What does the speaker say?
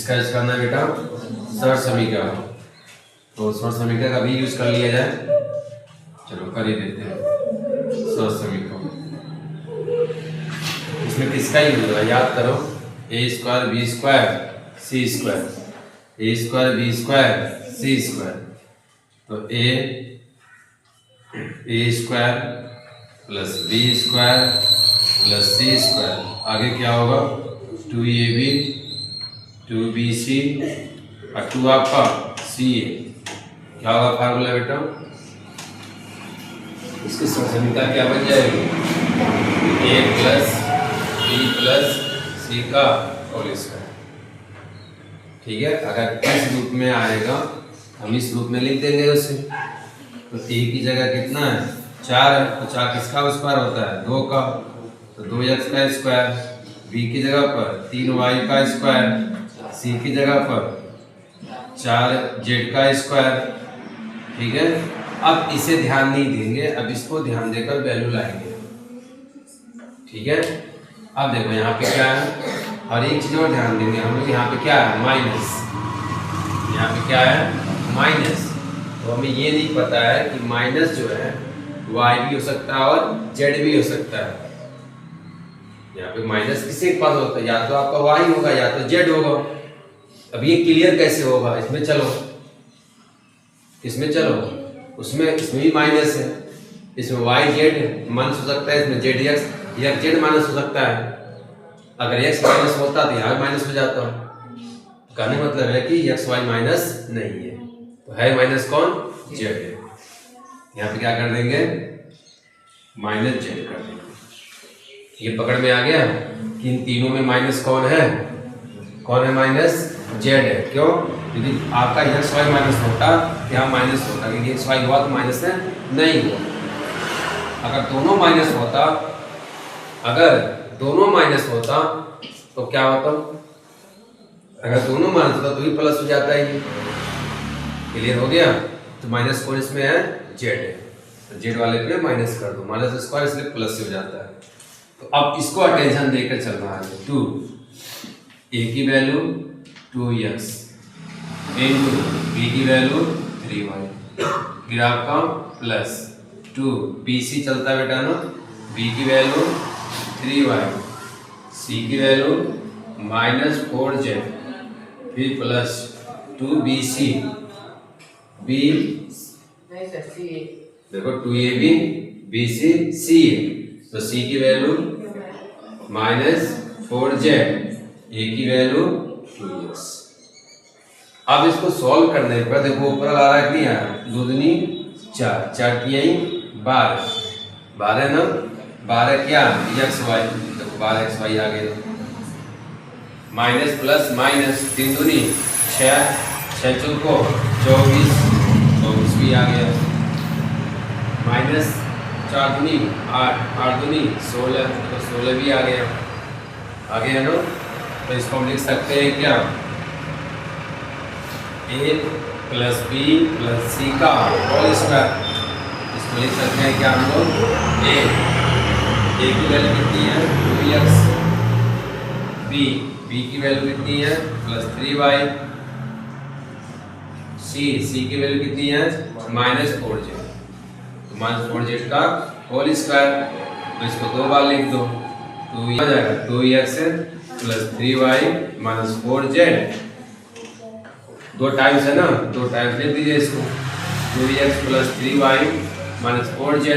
इसका यूज करना है बेटा सर्व समीकरण, तो सर्व समीकरण का भी यूज कर लिया जाए। चलो कर ही देते हैं सर्व समीकरण। इसमें किसका यूज होगा याद करो, A square B square C square, A square B square C square, तो A square plus B square plus C square, आगे क्या होगा 2ab 2bc और 2 आपका ca, क्या होगा फार्मूला बेटा, इसकी समीकरण क्या बन जाएगी a प्लस बी प्लस सी का होल स्क्वायर। ठीक है, अगर इस रूप में आएगा हम इस रूप में लिख देंगे उसे, तो a की जगह कितना है 4 है, तो 4 किसका स्क्वायर होता है 2 का, तो 2x का स्क्वायर, b की जगह पर 3y का स्क्वायर, c की जगह पर 4z का स्क्वायर। ठीक है, अब इसे ध्यान नहीं देंगे, अब इसको ध्यान देकर वैल्यू लाएंगे। ठीक है, अब देखो यहाँ पे क्या है, हर एक चीज और ध्यान देंगे हम लोग। यहाँ पे क्या है माइनस, यहाँ पे क्या है माइनस, तो हमें ये नहीं पता है कि माइनस जो है y भी हो सकता है और z भी हो सकता है। यहाँ पे माइनस किसी के पास होता है, या तो आपका y होगा या तो z होगा। अब ये क्लियर कैसे होगा, इसमें चलो उसमें भी माइनस है, इसमें y z माइनस हो सकता है, इसमें z x z माइनस हो सकता है। अगर x माइनस होता तो यहाँ माइनस हो जाता। कहने का मतलब है कि x y माइनस नहीं है, तो है माइनस कौन z है। यहाँ पे क्या कर देंगे माइनस z कर देंगे। ये पकड़ में आ गया कि इन तीनों में माइनस कौन है माइनस z है। क्यों, यदि आपका x y माइनस होता तो यहाँ माइनस होता, क्योंकि x y हुआ तो माइनस है नहीं हुआ। अगर दोनों माइनस होता तो क्या होता, अगर दोनों माइनस होता तो भी प्लस हो जाता है। ये क्लियर हो गया, तो माइनस कौन इसमें है z है, तो z वाले पे माइनस कर दो, माइनस स्क्वायर इसलिए प्लस हो जाता है। तो अब इसको अटेंशन देकर चलना है, 2 a की वैल्यू 2x इनटू b की वैल्यू 3y, फिर आपका प्लस 2 bc चलता है बेटा ना, b की वैल्यू 3y, c की वैल्यू माइनस 4z, फिर प्लस 2bc b देखो 2ab bc c है, तो c की वैल्यू माइनस 4z, a की वैल्यू 2x। अब इसको सॉल्व करने पर देखो ऊपर आ रहा है कि नहीं आ रहा, 2 दूनी 4, 4 की यही 12 ना, 12 क्या x y, देखो 12 x y आ गया, माइनस प्लस माइनस 3 दूनी 6, 6 चौको 24 भी आ गया, माइनस 4 दूनी 8, 8 दूनी 16, तो 16 भी आ गया ना। तो इसको हम लिख सकते हैं क्या a प्लस बी प्लस सी का होल स्क्वायर। इसको लिख सकते हैं क्या हम लोग, a की वैल्यू कितनी है 2x, b की वैल्यू कितनी है प्लस 3y, c की वैल्यू कितनी है माइनस 4z, तो माइनस 4z का होल स्क्वायर। तो इसको 2 बार लिख दो, तो ये आ जाएगा 2x plus 3y minus 4z, 2 times है ना, 2 टाइम्स लिख दीजिए इसको, 2x plus 3y minus 4z।